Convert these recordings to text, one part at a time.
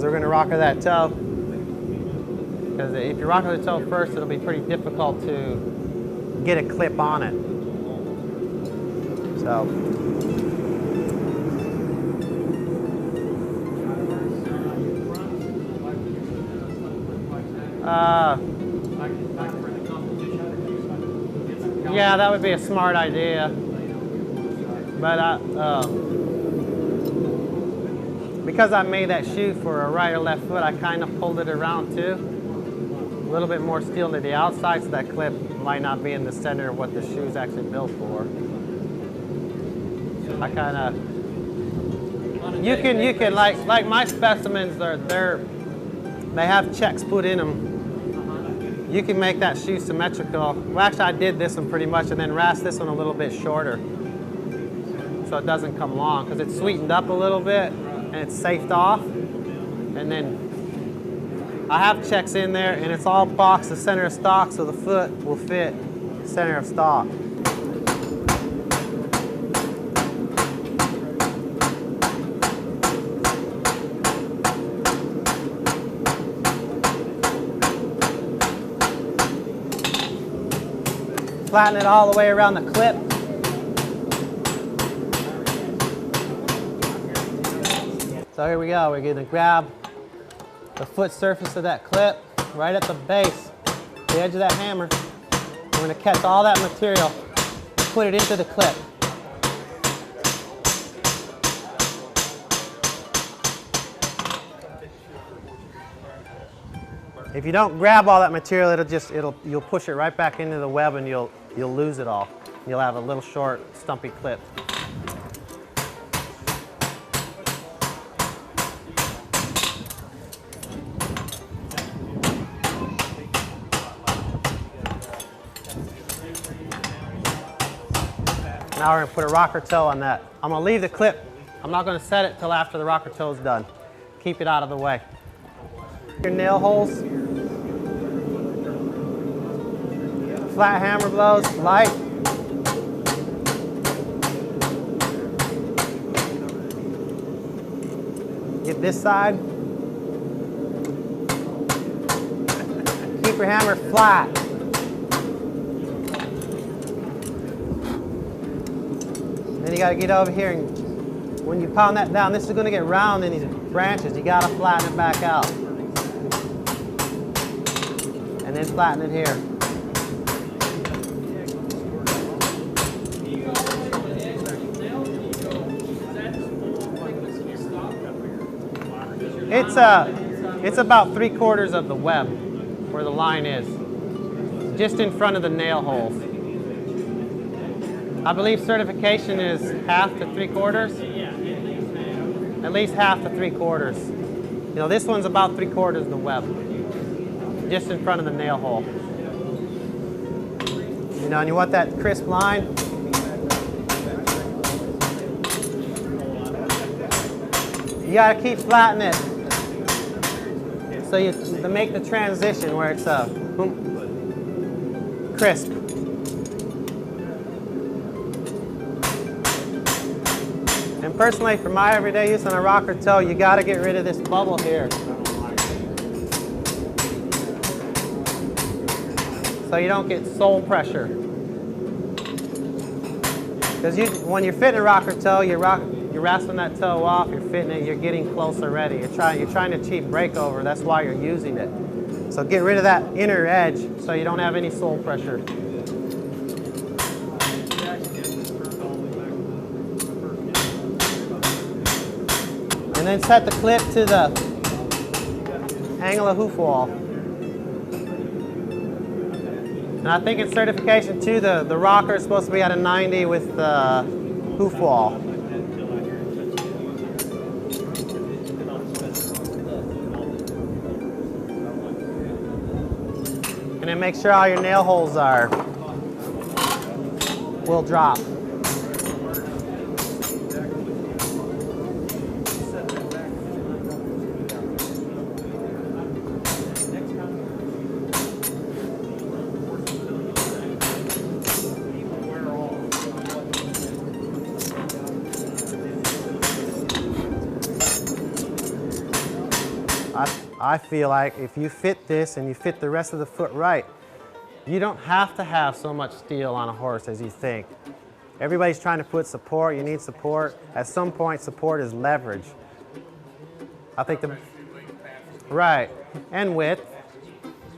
because we're going to rocker that toe. Because if you rocker the toe first, it'll be pretty difficult to get a clip on it. So. Yeah, that would be a smart idea. But because I made that shoe for a right or left foot, I kind of pulled it around too. A little bit more steel to the outside, so that clip might not be in the center of what the shoe is actually built for. I kind of, you can like my specimens, they have checks put in them. You can make that shoe symmetrical. Well, actually, I did this one pretty much, and then rasped this one a little bit shorter, so it doesn't come long, because it's sweetened up a little bit and it's safed off. And then I have checks in there, and it's all boxed the center of stock, so the foot will fit center of stock. Flatten it all the way around the clip. So here we go. We're going to grab the foot surface of that clip right at the base, the edge of that hammer. We're going to catch all that material, put it into the clip. If you don't grab all that material, you'll push it right back into the web, and you'll lose it all. You'll have a little short, stumpy clip. Now we're going to put a rocker toe on that. I'm going to leave the clip. I'm not going to set it till after the rocker toe is done. Keep it out of the way. Your nail holes. Flat hammer blows, light. Get this side. Keep your hammer flat. Then you got to get over here, and when you pound that down, this is going to get round in these branches. You got to flatten it back out. And then flatten it here. It's about 3/4 of the web where the line is, just in front of the nail holes. I believe certification is 1/2 to 3/4, at least 1/2 to 3/4. You know, this one's about 3/4 of the web, just in front of the nail hole. You know, and you want that crisp line. You gotta keep flattening it, so to make the transition where it's crisp. And personally, for my everyday use on a rocker toe, you gotta get rid of this bubble here, so you don't get sole pressure. Because when you're fitting a rocker toe, you're rasping that toe off, you're fitting it, you're getting close already. You're trying to achieve breakover, that's why you're using it. So get rid of that inner edge so you don't have any sole pressure. And then set the clip to the angle of hoof wall. And I think in certification too, the rocker is supposed to be at a 90 with the hoof wall. And then make sure all your nail holes will drop. I feel like if you fit this and you fit the rest of the foot right, you don't have to have so much steel on a horse as you think. Everybody's trying to put support, you need support. At some point, support is leverage. I think right, and width,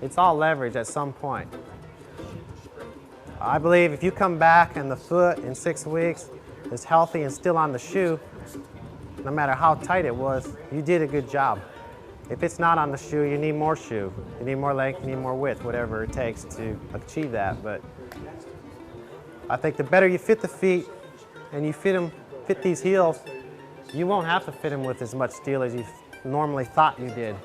it's all leverage at some point. I believe if you come back and the foot in 6 weeks is healthy and still on the shoe, no matter how tight it was, you did a good job. If it's not on the shoe, you need more shoe. You need more length, you need more width, whatever it takes to achieve that. But I think the better you fit the feet and you fit these heels, you won't have to fit them with as much steel as you normally thought you did.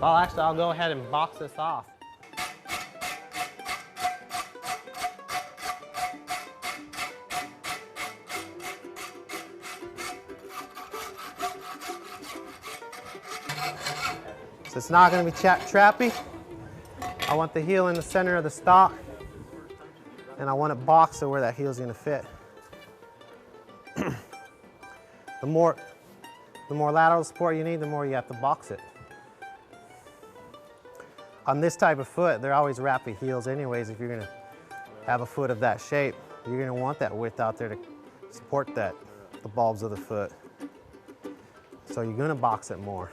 So I'll go ahead and box this off. So it's not going to be trappy. I want the heel in the center of the stock, and I want it boxed so where that heel is going to fit. The more lateral support you need, the more you have to box it. On this type of foot, they're always wrappy heels anyways. If you're going to have a foot of that shape, you're going to want that width out there to support the bulbs of the foot. So you're going to box it more.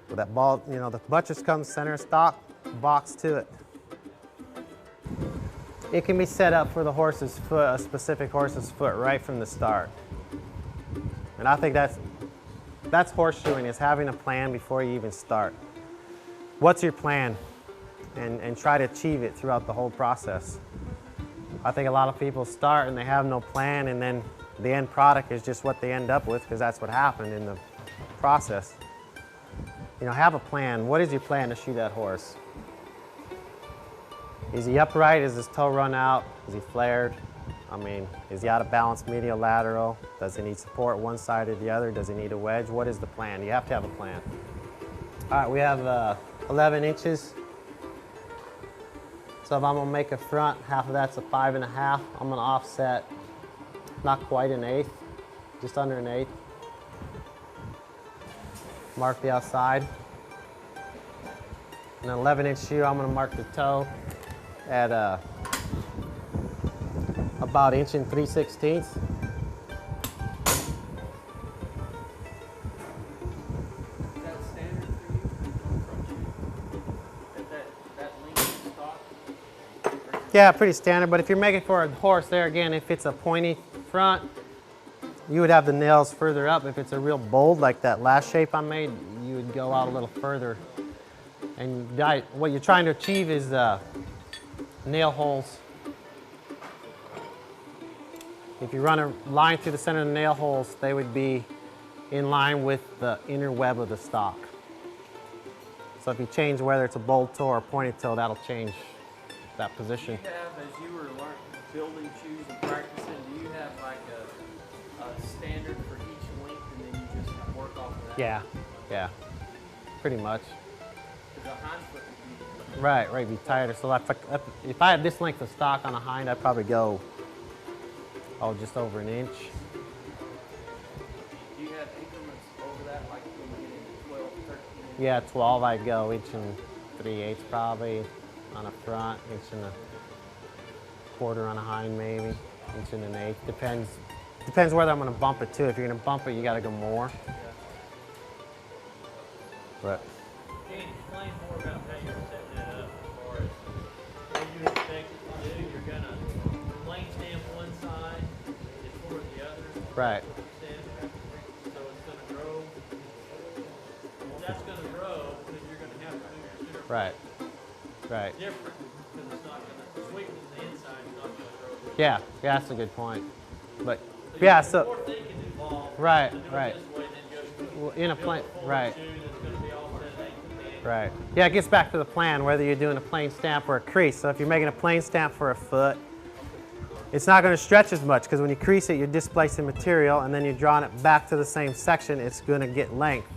With that ball, you know, the buttress comes center of stock, box to it. It can be set up for the horse's foot, a specific horse's foot, right from the start. And I think that's horseshoeing, is having a plan before you even start. What's your plan? And try to achieve it throughout the whole process. I think a lot of people start and they have no plan, and then the end product is just what they end up with, because that's what happened in the process. You know, have a plan. What is your plan to shoe that horse? Is he upright? Is his toe run out? Is he flared? I mean, is he out of balance medial lateral? Does he need support one side or the other? Does he need a wedge? What is the plan? You have to have a plan. All right, we have 11 inches. So if I'm gonna make a front, half of that's a 5 1/2. I'm gonna offset not quite 1/8, just under 1/8. Mark the outside. An 11-inch shoe, I'm going to mark the toe at about 1 3/16 inches. Yeah, pretty standard, but if you're making for a horse, there again, if it's a pointy front, you would have the nails further up. If it's a real bold, like that last shape I made, you would go out a little further. And what you're trying to achieve is nail holes. If you run a line through the center of the nail holes, they would be in line with the inner web of the stock. So if you change whether it's a bold toe or a pointed toe, that'll change that position. Do you have, as you were building shoes and practicing, do you have like a standard for each length and then you just work off of that? Yeah, yeah, pretty much. Because the hind foot would be... Right, be tighter. So if I had this length of stock on a hind, I'd probably go, just over 1 inch. Do you have increments over that, like when you get into 12, 13? Yeah, 12, I'd go 1 3/8 probably on a front, 1 1/4 on a hind maybe, 1 1/8. Depends whether I'm going to bump it too. If you're going to bump it, you got to go more. Yeah. But. Can you explain more about how you're setting it up as far as what you expect it to do? You're going to plane stamp one side and toward the other. Right. So it's going to grow. That's going to grow because you're going to have to move your center. Right. Right. Different because it's not going to sweep from the inside. It's not going to grow. Yeah, that's a good point. But yeah, so. More thinking involved. Right, to do it right. this way than just Well, in a plane, right. shoe that's going to be all set at 8 Right. Yeah, it gets back to the plan, whether you're doing a plain stamp or a crease. So if you're making a plain stamp for a foot, it's not going to stretch as much because when you crease it, you're displacing material, and then you're drawing it back to the same section, it's going to get length.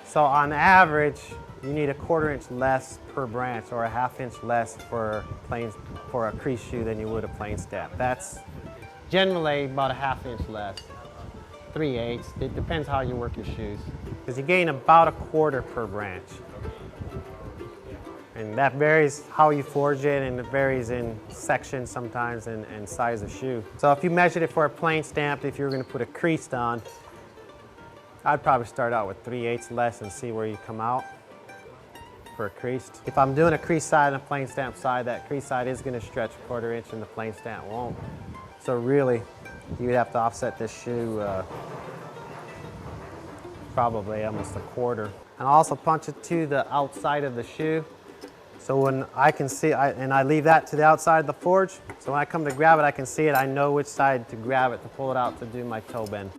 So on average, you need a 1/4 inch less per branch or a 1/2 inch less for a crease shoe than you would a plain stamp. That's generally about a 1/2 inch less. 3/8. It depends how you work your shoes. Because you gain about a 1/4 per branch. And that varies how you forge it, and it varies in section sometimes and size of shoe. So if you measured it for a plain stamp, if you were going to put a creased on, I'd probably start out with 3/8 less and see where you come out for a creased. If I'm doing a crease side and a plain stamp side, that crease side is going to stretch a 1/4 inch and the plain stamp won't. So really, you would have to offset this shoe probably almost a 1/4. And I'll also punch it to the outside of the shoe. So when I can see, and I leave that to the outside of the forge, so when I come to grab it, I can see it. I know which side to grab it to pull it out to do my toe bend.